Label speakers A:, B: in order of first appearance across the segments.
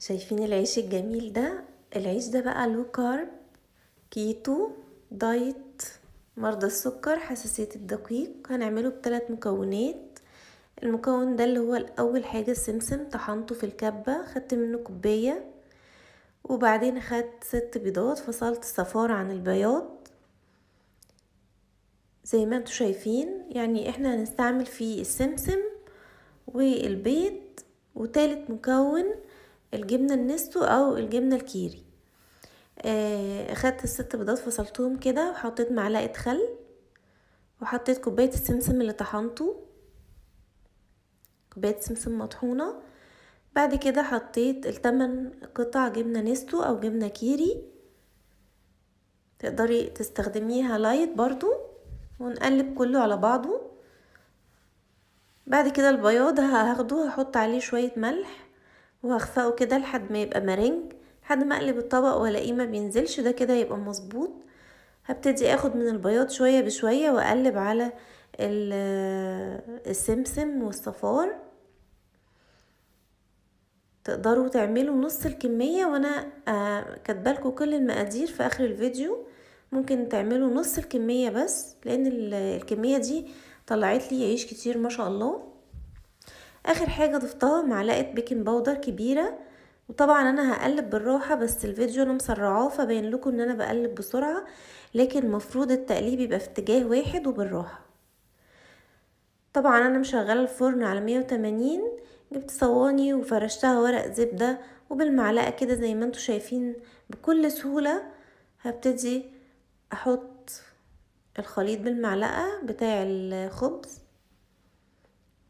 A: شايفين العيش الجميل ده؟ العيش ده بقى لو كارب، كيتو، دايت، مرضى السكر، حساسية الدقيق. هنعمله بثلاث مكونات. المكون ده اللي هو الاول حاجة السمسم، طحنته في الكبة، خدت منه كوباية، وبعدين خدت 6 بيضات، فصلت الصفار عن البياض زي ما انتوا شايفين. يعني احنا هنستعمل فيه السمسم والبيض، وتالت مكون الجبنة النستو او الجبنة الكيري. اخدت ال6 بيضات، فصلتهم كده، وحطيت معلقة خل، وحطيت كوباية السمسم اللي طحنته، كوباية سمسم مطحونة. بعد كده حطيت ال8 قطع جبنة نستو او جبنة كيري، تقدري تستخدميها لايت برضو، ونقلب كله على بعضه. بعد كده البياض هاخده، هحط عليه شوية ملح وهخفقه كده لحد ما يبقى مرنج، لحد ما اقلب الطبق والاقيه ما بينزلش، ده كده يبقى مظبوط. هبتدي اخد من البياض شوية بشوية واقلب على السمسم والصفار. تقدروا تعملوا نص الكمية، وانا كاتبالكوا كل المقادير في اخر الفيديو. ممكن تعملوا نص الكمية بس، لان الكمية دي طلعت لي عيش كتير ما شاء الله. اخر حاجة ضفتها معلقة بيكنج باودر كبيرة. وطبعا انا هقلب بالراحة، بس الفيديو انا مسرعاه فبين لكم ان انا بقلب بسرعة، لكن مفروض التقليب يبقى في اتجاه واحد وبالراحة. طبعا انا مشغله الفرن على 180. جبت صواني وفرشتها ورق زبدة، وبالمعلقة كده زي ما انتوا شايفين بكل سهولة هبتدي احط الخليط بالمعلقة بتاع الخبز،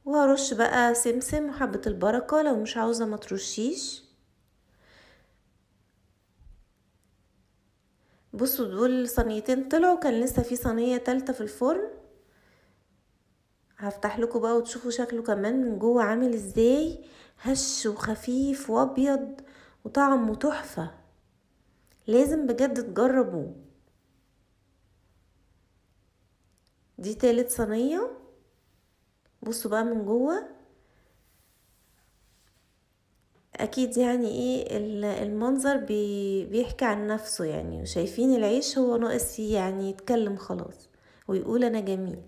A: وهرش بقى سمسم وحبة البركة، لو مش عاوزة ما ترشيش. بصوا دول صينيتين طلعوا، كان لسه في صينية تالتة في الفرن. هفتح لكم بقى وتشوفوا شكله كمان من جوه عامل ازاي، هش وخفيف وابيض وطعمه تحفة. لازم بجد تجربوه. دي تالت صينية. بصوا بقى من جوه، اكيد يعني ايه المنظر بيحكي عن نفسه. يعني شايفين العيش هو ناقص يعني يتكلم خلاص ويقول انا جميل.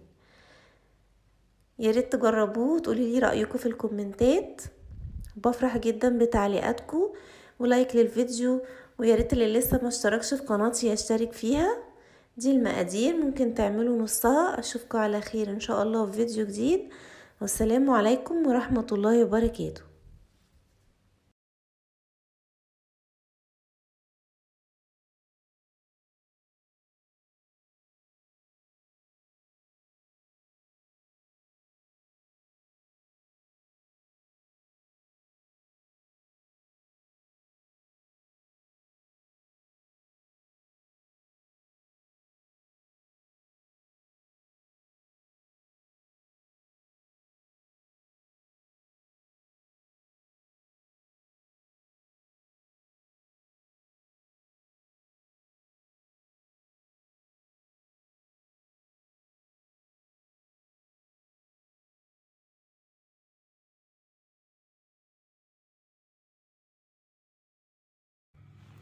A: يا ريت تجربوه وتقولي لي رأيكم في الكومنتات. بفرح جدا بتعليقاتكم ولايك للفيديو، ويا ريت اللي لسه ما اشتركش في قناتي يشترك فيها. دي المقادير، ممكن تعملوا نصها. اشوفكم على خير ان شاء الله في فيديو جديد، والسلام عليكم ورحمة الله وبركاته.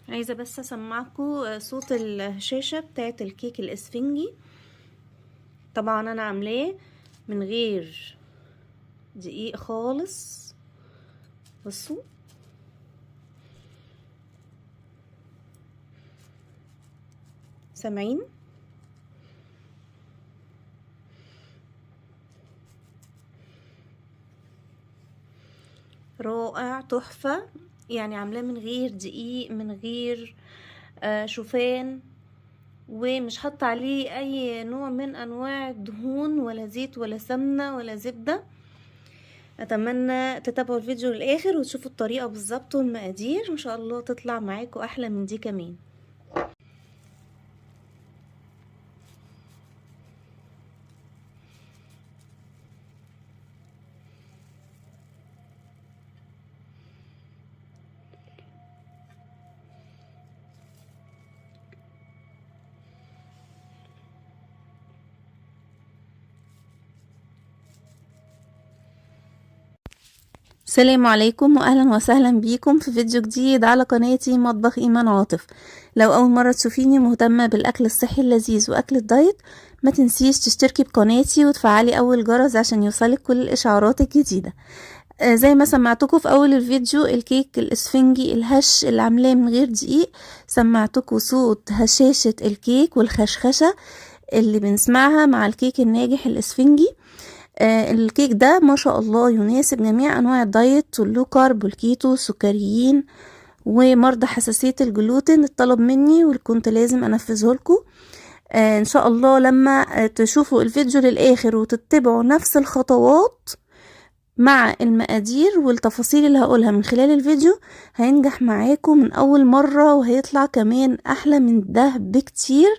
A: عايزة بس اسمعكم صوت الشاشة بتاعت الكيك الاسفنجي. طبعا انا عاملاه من غير دقيق خالص. بصوا سامعين؟ رائع تحفة. يعني عاملاه من غير دقيق، من غير شوفان، ومش حاطه عليه اي نوع من انواع الدهون ولا زيت ولا سمنه ولا زبده. اتمنى تتابعوا الفيديو للاخر وتشوفوا الطريقه بالظبط والمقادير، ان شاء الله تطلع معاكم احلى من دي كمان. السلام عليكم واهلا وسهلا بيكم في فيديو جديد على قناتي مطبخ ايمان عاطف. لو اول مره تشوفيني مهتمه بالاكل الصحي اللذيذ واكل الدايت، ما تنسيش تشتركي بقناتي وتفعلي اول جرس عشان يوصلك كل الاشعارات الجديده. زي ما سمعتكم في اول الفيديو، الكيك الاسفنجي الهش اللي عاملاه من غير دقيق، سمعتكم صوت هشاشه الكيك والخشخشه اللي بنسمعها مع الكيك الناجح الاسفنجي. الكيك ده ما شاء الله يناسب جميع انواع الدايت واللو كارب والكيتو، السكريين ومرضى حساسية الجلوتين. الطلب مني وكنت لازم انفذه لكم. ان شاء الله لما تشوفوا الفيديو للاخر وتتبعوا نفس الخطوات مع المقادير والتفاصيل اللي هقولها من خلال الفيديو، هينجح معاكم من اول مرة وهيطلع كمان احلى من ده بكتير.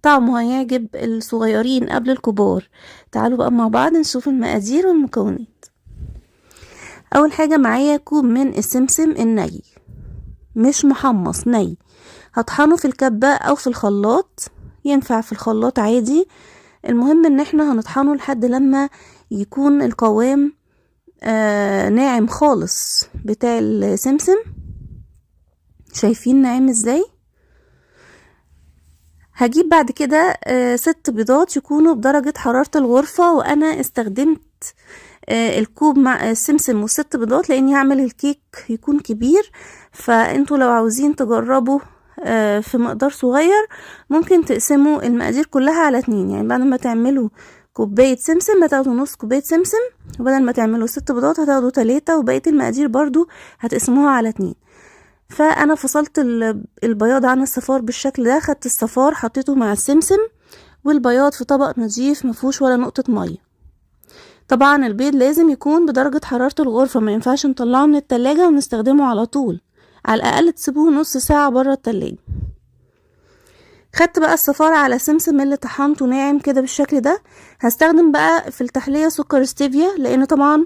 A: طعمه هيعجب الصغيرين قبل الكبار. تعالوا بقى مع بعض نشوف المقادير والمكونات. اول حاجة معايا كوب من السمسم الني، مش محمص، ني. هطحنه في الكبة او في الخلاط، ينفع في الخلاط عادي. المهم ان احنا هنطحنه لحد لما يكون القوام ناعم خالص بتاع السمسم. شايفين ناعم ازاي؟ هجيب بعد كده 6 بيضات يكونوا بدرجة حرارة الغرفة، وانا استخدمت الكوب مع السمسم و6 بيضات لاني هعمل الكيك يكون كبير. فانتوا لو عاوزين تجربوا في مقدار صغير ممكن تقسموا المقادير كلها على 2، يعني بعد ما تعملوا كوباية سمسم هتاخدوا نص كوباية سمسم، وبدل ما تعملوا 6 بيضات هتاخدوا 3، وبقية المقادير برضو هتقسموها على 2. فانا فصلت البياض عن الصفار بالشكل ده، خدت الصفار حطيته مع السمسم والبياض في طبق نظيف مفيهوش ولا نقطة مية. طبعا البيض لازم يكون بدرجة حرارة الغرفة، ما ينفعش نطلعه من التلاجة ونستخدمه على طول، على الاقل تسيبوه نص ساعة برا التلاجة. خدت بقى الصفار على السمسم اللي طحنته ناعم كده بالشكل ده. هستخدم بقى في التحلية سكر ستيفيا، لان طبعا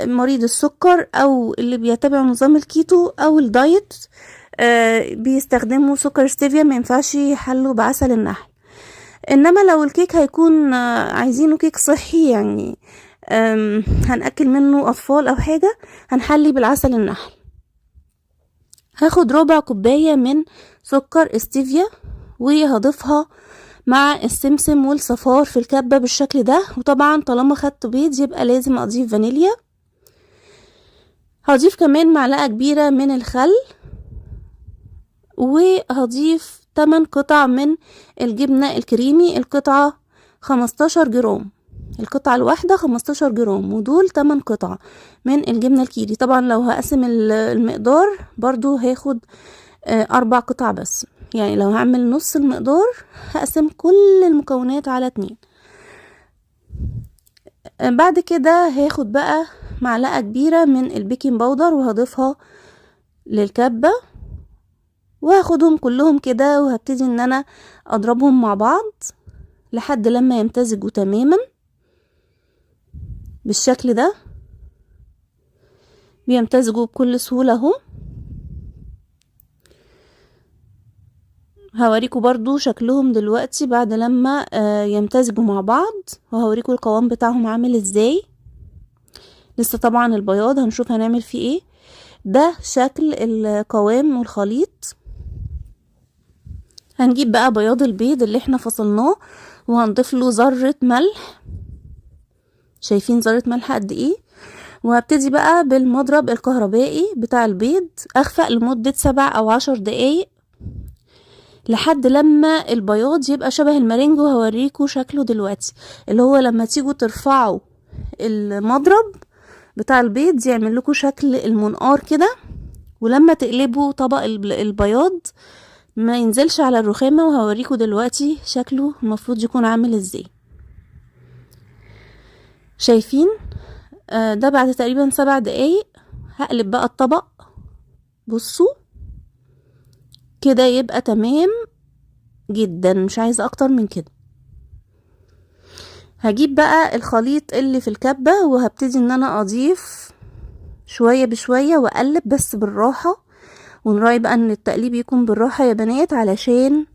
A: مريض السكر او اللي بيتبع نظام الكيتو او الدايت بيستخدموا سكر ستيفيا، ما ينفعش يحلوا بعسل النحل. انما لو الكيك هيكون عايزينه كيك صحي، يعني هنأكل منه اطفال او حاجة، هنحلي بالعسل النحل. هاخد ربع كوباية من سكر ستيفيا وهضيفها مع السمسم والصفار في الكبة بالشكل ده. وطبعا طالما خدت بيض يبقى لازم اضيف فانيليا. هضيف كمان معلقة كبيرة من الخل، وهضيف 8 قطع من الجبنة الكريمي، القطعة 15 جرام، القطعة الواحدة 15 جرام، ودول 8 قطع من الجبنة الكيري. طبعا لو هقسم المقدار برضو هاخد 4 قطع بس، يعني لو هعمل نص المقدار هقسم كل المكونات على 2. بعد كده هاخد بقى معلقة كبيرة من البيكنج باودر وهضيفها للكبة، وهاخدهم كلهم كده وهبتدي ان انا اضربهم مع بعض لحد لما يمتزجوا تماما بالشكل ده. بيمتزجوا بكل سهولة اهو. هوريكم برضو شكلهم دلوقتي بعد لما يمتزجوا مع بعض، وهوريكم القوام بتاعهم عامل ازاي. لسه طبعا البياض هنشوف هنعمل فيه ايه. ده شكل القوام والخليط. هنجيب بقى بياض البيض اللي احنا فصلناه وهنضيف له ذرة ملح، شايفين ذرة ملح قد ايه. وهبتدي بقى بالمضرب الكهربائي بتاع البيض اخفق لمدة 7 أو 10 دقايق لحد لما البياض يبقى شبه المارينجو. هوريكم شكله دلوقتي، اللي هو لما تيجوا ترفعوا المضرب بتاع البيض يعمل لكم شكل المنقار كده، ولما تقلبوا طبق البياض ما ينزلش على الرخامة. وهوريكم دلوقتي شكله المفروض يكون عامل ازاي. شايفين ده بعد تقريبا 7 دقايق. هقلب بقى الطبق، بصوا كده يبقى تمام جدا، مش عايزة اكتر من كده. هجيب بقى الخليط اللي في الكبة وهبتدي ان انا اضيف شوية بشوية واقلب بس بالراحة، ونراعي بقى ان التقليب يكون بالراحة يا بنات علشان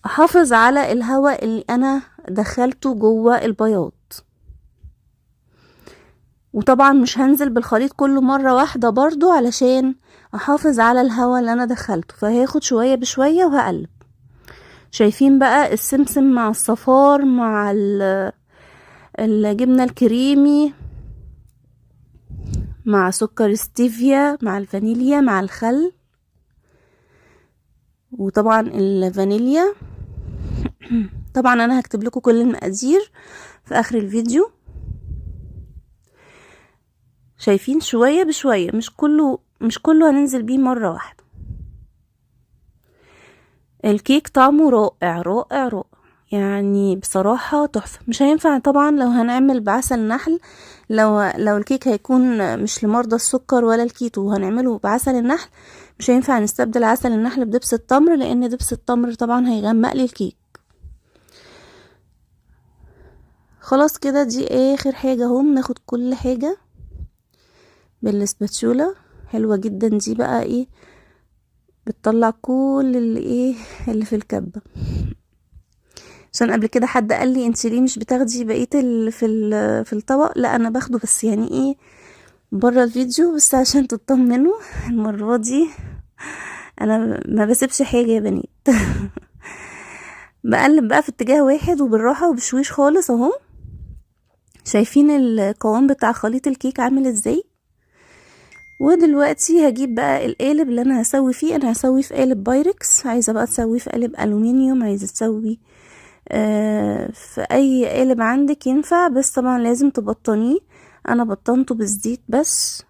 A: احافظ على الهواء اللي انا دخلته جوه البياض.
B: وطبعا مش هنزل بالخليط كله مرة واحدة برضو علشان احافظ على الهواء اللي انا دخلته، فهاخد شوية بشوية وهقلب. شايفين بقى السمسم مع الصفار مع الجبنة الكريمي مع سكر ستيفيا مع الفانيليا مع الخل، وطبعا الفانيليا طبعا انا هكتب لكم كل المقادير في اخر الفيديو. شايفين شوية بشوية، مش كله هننزل بيه مرة واحدة. الكيك طعمه رائع رائع رائع، يعني بصراحة تحفة. مش هينفع طبعا لو هنعمل بعسل نحل، لو الكيك هيكون مش لمرضى السكر ولا الكيتو وهنعمله بعسل النحل، مش هينفع نستبدل عسل النحل بدبس التمر، لان دبس التمر طبعا هيغمق لي الكيك. خلاص كده دي اخر حاجة اهو. ناخد كل حاجة بالسباتشولا، حلوة جدا دي بقى ايه، بتطلع كل اللي في الكبة. عشان قبل كده حد قال لي انت ليه مش بتاخدي بقيه في الطبق؟ لا انا باخده، بس يعني ايه، بره الفيديو، بس عشان تطمنوا المره دي انا ما بسيبش حاجه يا بنات. بقلب بقى في اتجاه واحد وبالراحه وبشويش خالص اهو. شايفين القوام بتاع خليط الكيك عامل ازاي؟ ودلوقتي هجيب بقى القالب اللي انا هسوي فيه. انا هسوي في قالب بايركس، عايزه بقى تسوي في قالب الومنيوم، عايزه تسوي في اي قالب عندك ينفع، بس طبعا لازم تبطنيه. انا بطنته بالزيت بس،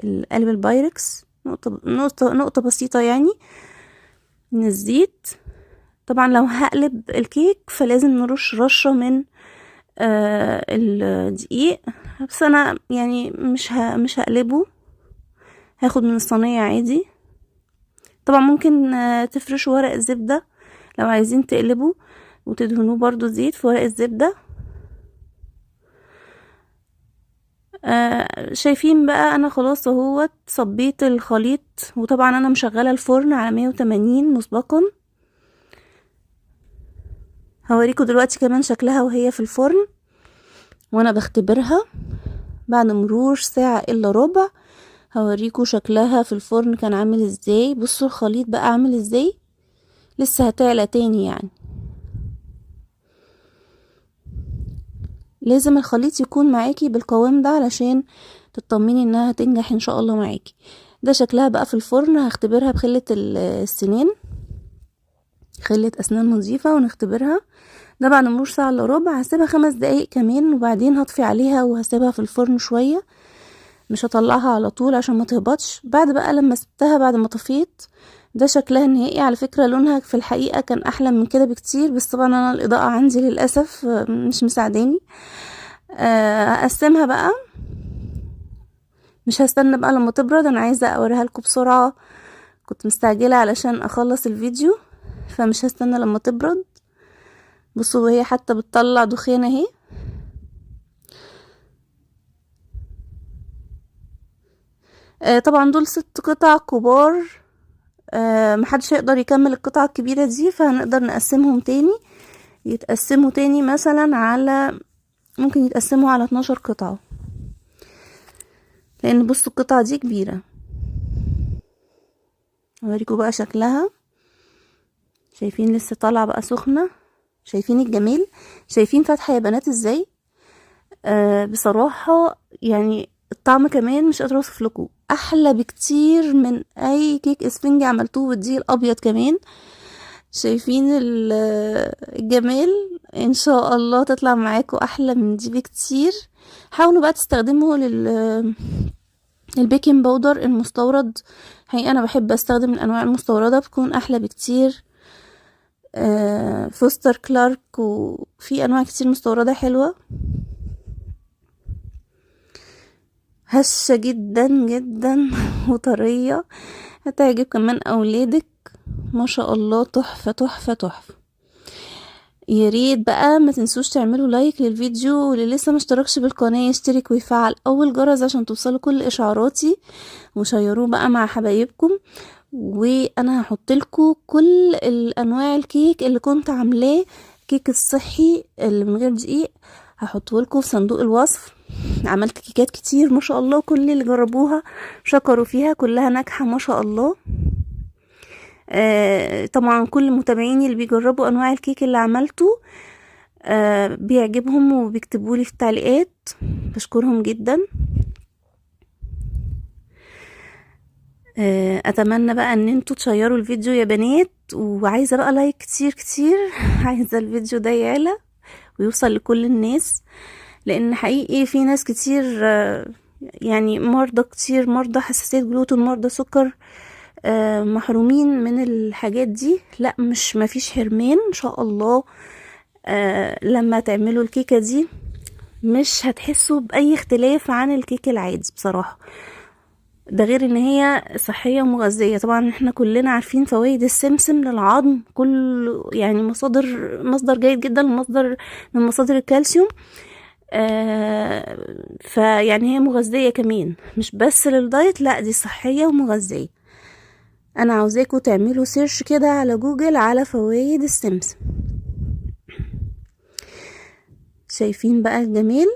B: القالب البايركس نقطة بسيطة يعني من الزيت. طبعا لو هقلب الكيك فلازم نرش رشة من الدقيق، بس انا يعني مش هقلبه، هاخد من الصينية عادي. طبعا ممكن تفرشوا ورق الزبدة لو عايزين تقلبوا، وتدهنوه برضو زيت في ورق الزبدة. شايفين بقى انا خلاص اهوت صبيت الخليط، وطبعا انا مشغله الفرن على 180 مسبقا. هوريكم دلوقتي كمان شكلها وهي في الفرن وانا بختبرها بعد مرور ساعة الا ربع. هوريكم شكلها في الفرن كان عامل ازاي. بصوا الخليط بقى عامل ازاي، لسه هتعلى تاني يعني. لازم الخليط يكون معاكي بالقوام ده علشان تطمني انها هتنجح ان شاء الله معاكي. ده شكلها بقى في الفرن. هختبرها بخلة السنان، خلة اسنان نظيفة، ونختبرها. ده بعد مرور ساعة الا ربع. هسيبها 5 دقايق كمان وبعدين هطفي عليها وهسيبها في الفرن شوية، مش هطلعها على طول عشان ما تهبطش. بعد بقى لما سبتها بعد ما طفيت، ده شكلها النهائي. على فكرة لونها في الحقيقة كان احلى من كده بكتير، بس طبعا انا الاضاءة عندي للأسف مش مساعداني. هقسمها بقى، مش هستنى بقى لما تبرد، انا عايزة اوريها لكم بسرعة، كنت مستعجلة علشان اخلص الفيديو، فمش هستنى لما تبرد. بصوا وهي حتى بتطلع دخان اهي. طبعا دول 6 قطع كبار، محدش هيقدر يكمل القطعة الكبيرة دي، فهنقدر نقسمهم تاني. يتقسموا تاني مثلا على، ممكن يتقسموا على 12 قطعة، لان بصوا القطعة دي كبيرة. اوريكم بقى شكلها. شايفين لسه طالعة بقى سخنة؟ شايفين الجمال؟ شايفين فاتحة يا بنات ازاي؟ بصراحة يعني الطعم كمان مش قادرة اوصف لكم، احلى بكتير من اي كيك اسفنجي عملتوه بالدقيق الابيض كمان. شايفين الجمال؟ ان شاء الله تطلع معاكم احلى من دي بكتير. حاولوا بقى تستخدموا البيكنج باودر المستورد. حقيقة انا بحب استخدم الانواع المستوردة، بتكون احلى بكتير. فوستر كلارك، وفي انواع كتير مستوردة حلوة، هشة جدا جدا وطرية، هتعجب كمان اولادك ما شاء الله. تحفة تحفة تحفة. يا ريت بقى ما تنسوش تعملوا لايك للفيديو، واللي لسه ما اشتركش بالقناه يشترك ويفعل اول جرس عشان توصلوا كل اشعاراتي، وشيروه بقى مع حبايبكم. وانا هحط لكم كل الانواع الكيك اللي كنت عاملاه، كيك الصحي اللي من غير دقيق، هحطه لكم في صندوق الوصف عملت كيكات كتير ما شاء الله، كل اللي جربوها شكروا فيها، كلها ناجحة ما شاء الله. طبعا كل متابعيني اللي بيجربوا انواع الكيك اللي عملته بيعجبهم وبيكتبولي في التعليقات، بشكرهم جدا. اتمنى بقى ان انتوا تشيروا الفيديو يا بنات، وعايزة بقى لايك كتير كتير عايزة الفيديو ده يعلى ويوصل لكل الناس، لان حقيقي في ناس كتير يعني مرضى كتير، مرضى حساسية جلوتين، مرضى سكر محرومين من الحاجات دي. لا مش مفيش حرمان ان شاء الله. لما تعملوا الكيكة دي مش هتحسوا باي اختلاف عن الكيك العادي بصراحة. ده غير ان هي صحية ومغذية. طبعا احنا كلنا عارفين فوائد السمسم للعظم، كل يعني مصدر جيد جدا، مصدر من مصادر الكالسيوم. فيعني هي مغذية كمان، مش بس للدايت، لا دي صحية ومغذية. انا عاوزاكم تعملوا سيرش كده على جوجل على فوائد السمسم. شايفين بقى الجمال؟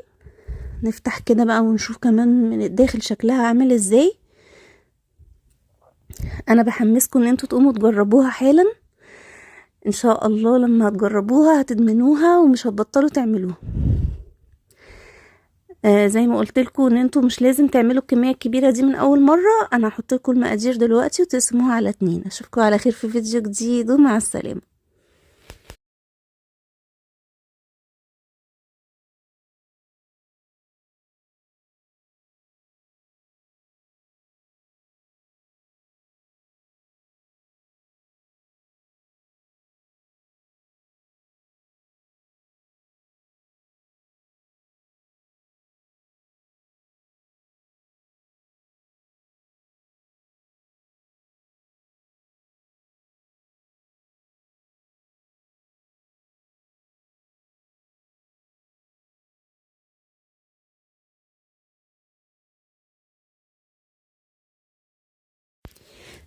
B: نفتح كده بقى ونشوف كمان من الداخل شكلها عامل ازاي. انا بحمسكم ان انتوا تقوموا تجربوها حالا ان شاء الله. لما تجربوها هتدمنوها ومش هتبطلوا تعملوها. زي ما قلت لكم ان انتوا مش لازم تعملوا الكميه الكبيره دي من اول مره. انا هحط لكم المقادير دلوقتي وتقسموها على 2. اشوفكم على خير في فيديو جديد، ومع السلامه.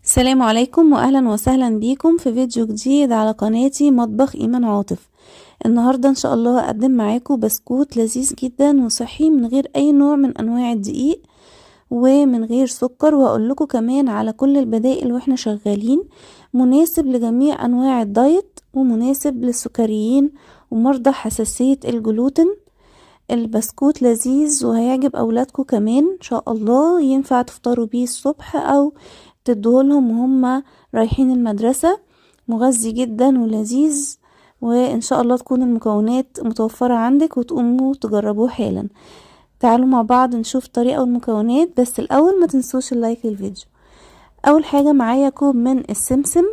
B: السلام عليكم واهلا وسهلا بيكم في فيديو جديد على قناتي مطبخ ايمان عاطف. النهاردة ان شاء الله هقدم معاكم بسكوت لذيذ جدا وصحي من غير اي نوع من انواع الدقيق ومن غير سكر، وهقول لكم كمان على كل البدائل واحنا شغالين. مناسب لجميع انواع الدايت ومناسب للسكريين ومرضى حساسية الجلوتين. البسكوت لذيذ وهيعجب اولادكم كمان ان شاء الله. ينفع تفطروا بيه الصبح او تدوهولهم وهم رايحين المدرسة. مغذي جدا ولذيذ، وان شاء الله تكون المكونات متوفرة عندك وتقوموا تجربوه حالا. تعالوا مع بعض نشوف الطريقة والمكونات، بس الاول ما تنسوش اللايك للفيديو. اول حاجة معايا كوب من السمسم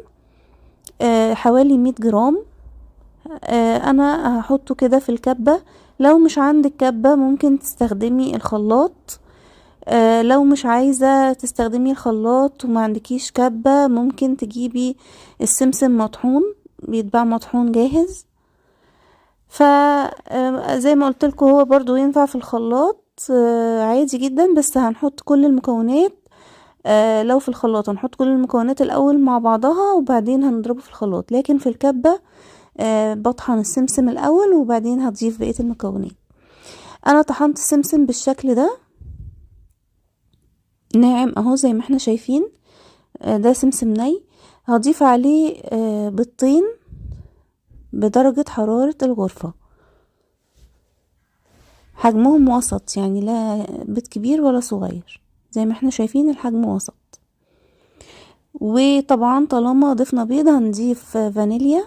B: حوالي 100 جرام. انا هحطه كده في الكبة. لو مش عندك كبة ممكن تستخدمي الخلاط. لو مش عايزة تستخدمي الخلاط وما عندكيش كبة ممكن تجيبي السمسم مطحون، بيتباع مطحون جاهز. فزي ما قلت لكم هو برضو ينفع في الخلاط عادي جدا، بس هنحط كل المكونات. لو في الخلاط هنحط كل المكونات الاول مع بعضها وبعدين هنضربه في الخلاط، لكن في الكبة بطحن السمسم الاول وبعدين هضيف بقية المكونات. انا طحنت السمسم بالشكل ده ناعم اهو زي ما احنا شايفين. ده سمسم ني. هضيف عليه بيضتين بدرجة حرارة الغرفة، حجمهم وسط، يعني لا بيض كبير ولا صغير، زي ما احنا شايفين الحجم وسط. وطبعا طالما ضفنا بيض هنضيف فانيليا،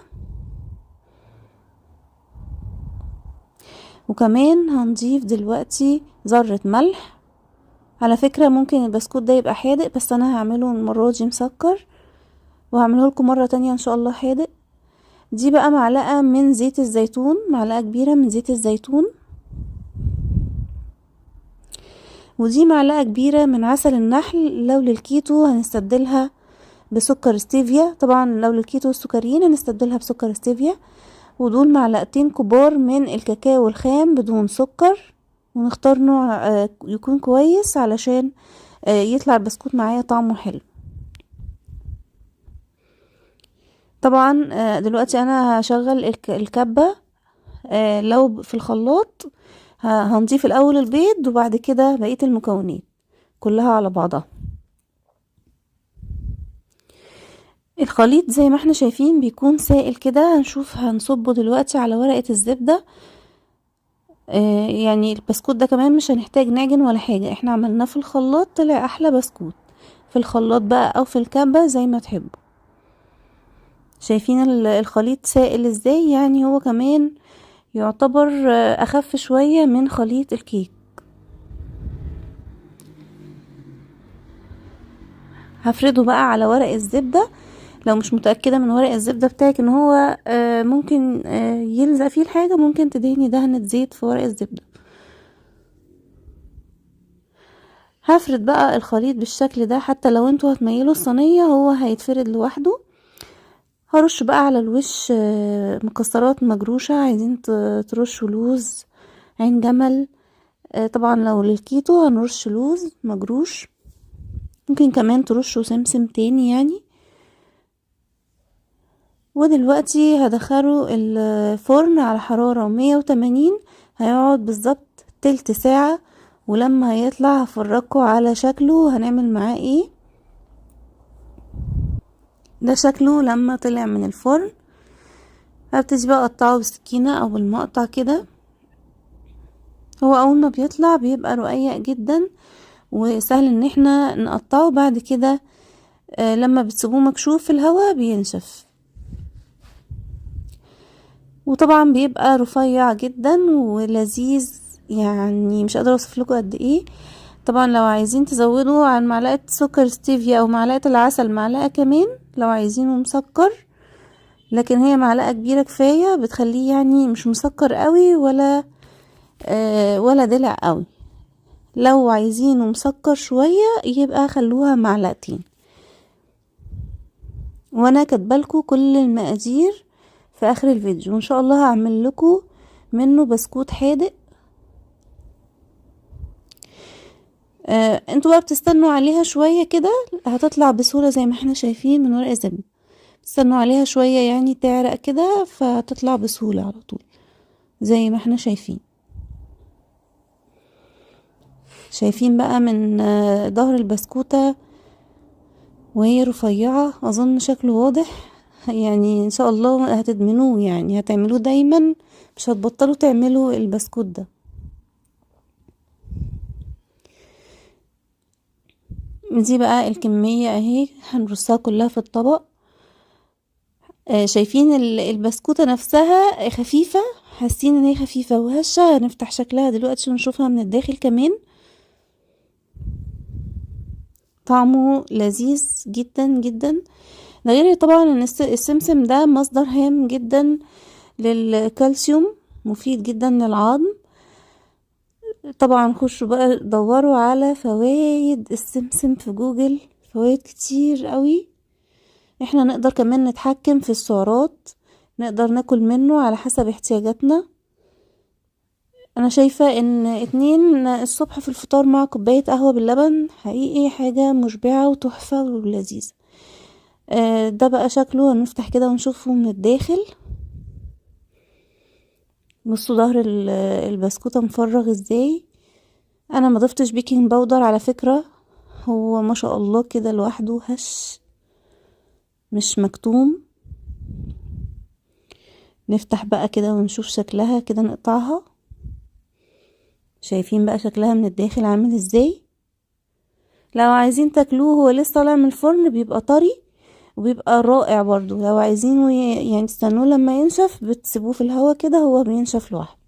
B: وكمان هنضيف دلوقتي ذرة ملح. على فكرة ممكن البسكوت ده يبقى حادق، بس انا هعمله المرة دي مسكر وهعمله لكم مرة تانية ان شاء الله حادق. دي بقى معلقة من زيت الزيتون، معلقة كبيرة من زيت الزيتون، ودي معلقة كبيرة من عسل النحل. لو للكيتو هنستبدلها بسكر ستيفيا، طبعا لو للكيتو السكريين هنستبدلها بسكر ستيفيا. ودول معلقتين كبار من الكاكاو الخام بدون سكر، ونختار نوع يكون كويس علشان يطلع البسكوت معايا طعمه حلو. طبعا دلوقتي انا هشغل الكبة. لو في الخلاط هنضيف الاول البيض وبعد كده بقية المكونات كلها على بعضها. الخليط زي ما احنا شايفين بيكون سائل كده. هنشوف هنصبه دلوقتي على ورقة الزبدة. يعني البسكوت ده كمان مش هنحتاج نعجن ولا حاجة، احنا عملناه في الخلاط طلع احلى بسكوت، في الخلاط بقى او في الكبة زي ما تحبوا. شايفين الخليط سائل ازاي؟ يعني هو كمان يعتبر اخف شوية من خليط الكيك. هفرده بقى على ورق الزبدة. لو مش متأكدة من ورق الزبدة بتاعك ان هو ممكن يلزق فيه الحاجة، ممكن تدهني دهنة زيت في ورق الزبدة. هفرد بقى الخليط بالشكل ده، حتى لو انتوا هتميلوا الصينية هو هيتفرد لوحده. هرش بقى على الوش مكسرات مجروشة، عايزين ترشوا لوز، عين جمل. طبعا لو للكيتو هنرش لوز مجروش، ممكن كمان ترشوا سمسم تاني يعني. ودلوقتي هدخله الفرن على حرارة 180، هيقعد بالظبط تلت ساعة. ولما هيطلع هفرجكوا على شكله هنعمل معاه ايه. ده شكله لما طلع من الفرن. هبتدي بقى اقطعه بالسكينة او بالمقطع كده. هو اول ما بيطلع بيبقى رقيق جدا وسهل ان احنا نقطعه. بعد كده لما بتسيبوه مكشوف في الهواء بينشف، وطبعا بيبقى رفيع جدا ولذيذ، يعني مش قادرة اوصف لكم قد ايه. طبعا لو عايزين تزودوا عن معلقة سكر ستيفيا او معلقة العسل معلقة كمان لو عايزينه مسكر، لكن هي معلقة كبيرة كفاية بتخليه يعني مش مسكر قوي ولا دلع قوي. لو عايزينه مسكر شوية يبقى خلوها معلقتين. وانا كاتبالكوا كل المقادير في اخر الفيديو، وان شاء الله هعمل لكم منه بسكوت حادق. انتوا بقى بتستنوا عليها شوية كده، هتطلع بسهولة زي ما احنا شايفين من ورق الزبدة. تستنوا عليها شوية يعني تعرق كده فتطلع بسهولة على طول زي ما احنا شايفين. شايفين بقى من ظهر البسكوتة وهي رفيعة، اظن شكله واضح. يعني ان شاء الله هتدمنوه، يعني هتعملوه دايما، مش هتبطلوا تعملوا البسكوت ده. دي بقى الكمية اهي هنرصها كلها في الطبق. شايفين البسكوتة نفسها خفيفة، حاسين ان هي خفيفة وهشة. هنفتح شكلها دلوقتي ونشوفها من الداخل كمان. طعمه لذيذ جدا جدا. ده غير طبعا ان السمسم ده مصدر هام جدا للكالسيوم، مفيد جدا للعظم. طبعا خشوا بقى دوروا على فوائد السمسم في جوجل، فوائد كتير قوي. احنا نقدر كمان نتحكم في السعرات، نقدر ناكل منه على حسب احتياجاتنا. انا شايفة ان 2 الصبح في الفطار مع كوباية قهوة باللبن حقيقي حاجة مشبعة وتحفة ولذيذة. ده بقى شكله. هنفتح كده ونشوفه من الداخل. بصوا ظهر البسكوتة مفرغ ازاي. انا ما ضفتش بيكنج باودر على فكرة، هو ما شاء الله كده لوحده هش مش مكتوم. نفتح بقى كده ونشوف شكلها كده، نقطعها. شايفين بقى شكلها من الداخل عامل ازاي. لو عايزين تاكلوه هو لسه طالع من الفرن بيبقى طري وبيبقى رائع برضو. لو عايزينه يعني تستنوه لما ينشف بتسيبوه في الهواء كده هو بينشف لوحده.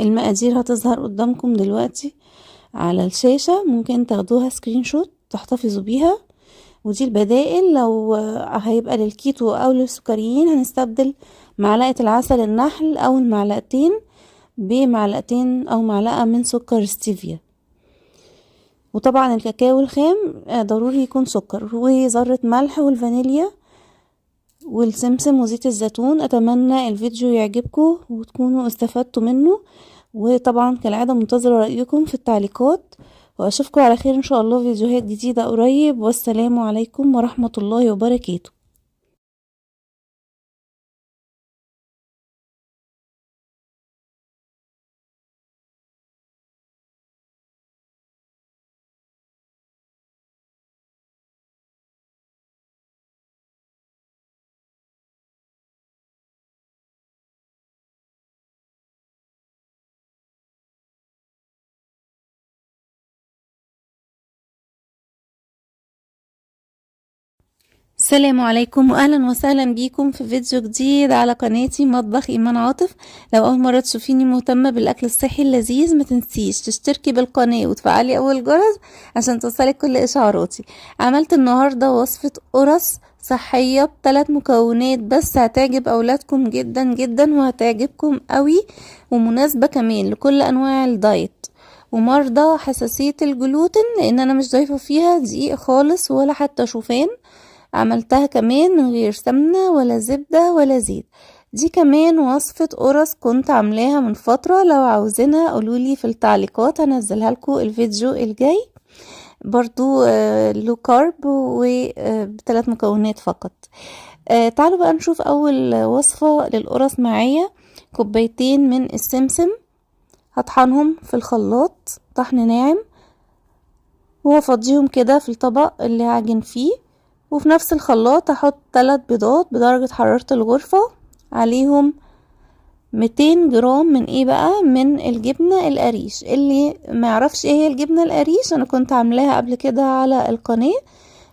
B: المقادير هتظهر قدامكم دلوقتي على الشاشة، ممكن تاخدوها سكرين شوت تحتفظوا بيها. ودي البدائل لو هيبقى للكيتو او للسكريين. هنستبدل معلقة العسل النحل او المعلقتين بمعلقتين او معلقة من سكر ستيفيا. وطبعا الكاكاو الخام ضروري يكون سكر، وذرة ملح، والفانيليا والسمسم وزيت الزيتون. اتمنى الفيديو يعجبكم وتكونوا استفدتوا منه، وطبعا كالعادة منتظرة رأيكم في التعليقات. واشوفكم على خير ان شاء الله في فيديوهات جديدة قريب، والسلام عليكم ورحمة الله وبركاته. السلام عليكم واهلا وسهلا بيكم في فيديو جديد على قناتي مطبخ ايمان عاطف. لو اول مره تشوفيني مهتمه بالاكل الصحي اللذيذ ما تنسيش تشتركي بالقناه وتفعلي اول جرس عشان توصلك كل اشعاراتي. عملت النهارده وصفه قرص صحيه ب3 مكونات بس، هتعجب اولادكم جدا جدا وهتعجبكم قوي، ومناسبه كمان لكل انواع الدايت ومرضى حساسيه الجلوتين، لان انا مش ضايفه فيها دقيق خالص ولا حتى شوفان. عملتها كمان من غير سمنة ولا زبدة ولا زيت. دي كمان وصفة قرص كنت عاملاها من فترة، لو عاوزينها قولولي في التعليقات هنزلها لكم الفيديو الجاي. برضو لو كارب وب3 مكونات فقط. تعالوا بقى نشوف اول وصفة للقرص. معايا 2 من السمسم، هطحنهم في الخلاط طحن ناعم وافضيهم كده في الطبق اللي هعجن فيه، وفي نفس الخلاط هحط 3 بيضات بدرجة حرارة الغرفة، عليهم 200 جرام من ايه بقى، من الجبنة القريش. اللي ما يعرفش ايه هي الجبنة القريش انا كنت عاملاها قبل كده على القناة،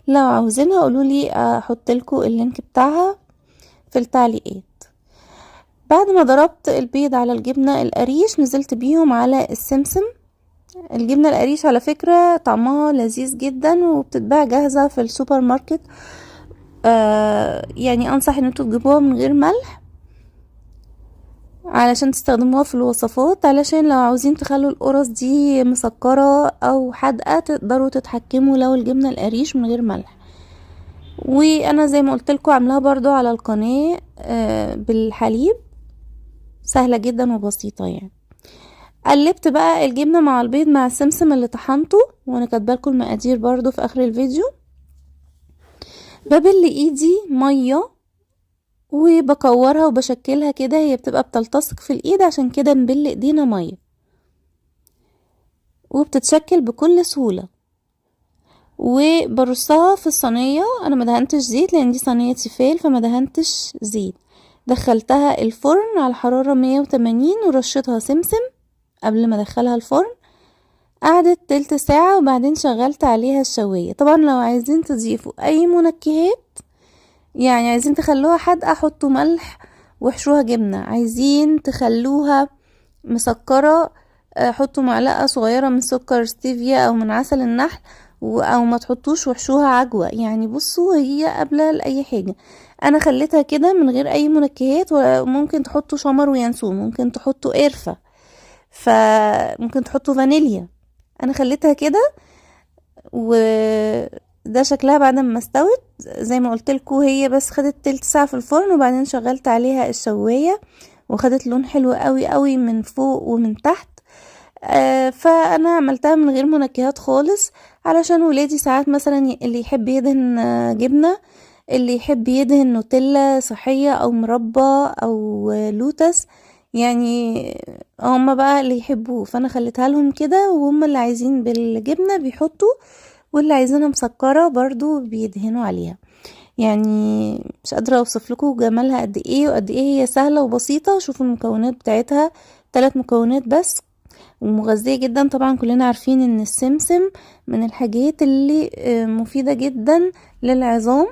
B: لو عاوزينها قولولي احط لكم اللينك بتاعها في التعليقات. بعد ما ضربت البيض على الجبنة القريش نزلت بيهم على السمسم. الجبنة القريش على فكرة طعمها لذيذ جدا وبتتباع جاهزة في السوبر ماركت، يعني انصح ان انتوا تجيبوها من غير ملح علشان تستخدموها في الوصفات، علشان لو عاوزين تخلوا القرص دي مسكرة او حادقة تقدروا تتحكموا لو الجبنة القريش من غير ملح. وانا زي ما قلت لكم عاملاها برضو على القناة بالحليب، سهلة جدا وبسيطة يعني. قلبت بقى الجبنة مع البيض مع السمسم اللي طحنته، وانا كاتبالكم المقادير برضو في اخر الفيديو. ببل ايدي مية وبكورها وبشكلها كده، هي بتبقى بتلتصق في الايد عشان كده نبل ايدينا مية، وبتتشكل بكل سهولة. وبرصها في الصينية، انا ما دهنتش زيت لان دي صينية تيفال فما دهنتش زيت. دخلتها الفرن على حرارة 180 ورشتها سمسم قبل ما ادخلها الفرن. قعدت تلت ساعة وبعدين شغلت عليها الشواية. طبعا لو عايزين تضيفوا اي منكهات، يعني عايزين تخلوها حادقة حطوا ملح وحشوها جبنة، عايزين تخلوها مسكرة حطوا معلقة صغيرة من سكر ستيفيا او من عسل النحل، او ما تحطوش وحشوها عجوة. يعني بصوا هي قابلة لأي حاجة. انا خليتها كده من غير اي منكهات، وممكن تحطوا شمر وينسون، ممكن تحطوا قرفة، فممكن تحطوا فانيليا. انا خليتها كده، وده شكلها بعد ما استوت. زي ما قلت لكم هي بس خدت تلت ساعة في الفرن وبعدين شغلت عليها الشواية وخدت لون حلو قوي قوي من فوق ومن تحت. فانا عملتها من غير منكهات خالص، علشان ولادي ساعات مثلا اللي يحب يدهن جبنة، اللي يحب يدهن نوتيلا صحية او مربى او لوتس، يعني هما بقى اللي يحبوه. فانا خليتها لهم كده، وهم اللي عايزين بالجبنة بيحطوا، واللي عايزينها مسكرة برضو بيدهنوا عليها. يعني مش قادرة اوصف لكم جمالها قد ايه وقد ايه هي سهلة وبسيطة. شوفوا المكونات بتاعتها 3 مكونات بس ومغذية جدا. طبعا كلنا عارفين ان السمسم من الحاجات اللي مفيدة جدا للعظام،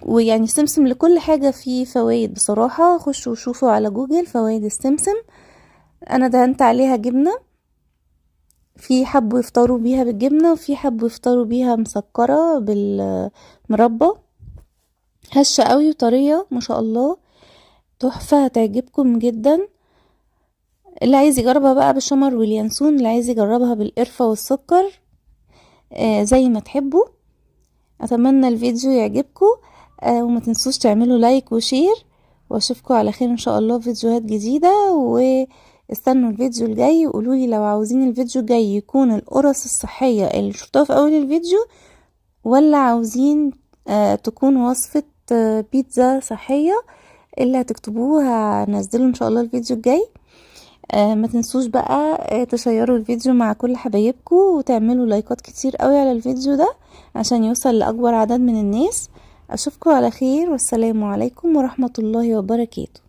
B: ويعني السمسم لكل حاجة فيه فوائد بصراحة. خشوا وشوفوا على جوجل فوائد السمسم. انا دهنت عليها جبنة، في حبوا يفطروا بيها بالجبنة وفي حبوا يفطروا بيها مسكرة بالمربى. هشة قوي وطرية ما شاء الله، تحفة هتعجبكم جدا. اللي عايز يجربها بقى بالشمر واليانسون، اللي عايز يجربها بالقرفة والسكر، زي ما تحبوا. اتمنى الفيديو يعجبكم، وما تنسوش تعملوا لايك وشير، واشوفكم على خير ان شاء الله في فيديوهات جديدة. واستنوا الفيديو الجاي وقولولي لو عاوزين الفيديو الجاي يكون القرص الصحية اللي شفتوها في اول الفيديو، ولا عاوزين تكون وصفة بيتزا صحية. اللي هتكتبوه هنزله ان شاء الله الفيديو الجاي. ما تنسوش بقى تشيروا الفيديو مع كل حبايبكم، وتعملوا لايكات كتير قوي على الفيديو ده عشان يوصل لأكبر عدد من الناس. اشوفكم على خير، والسلام عليكم ورحمة الله وبركاته.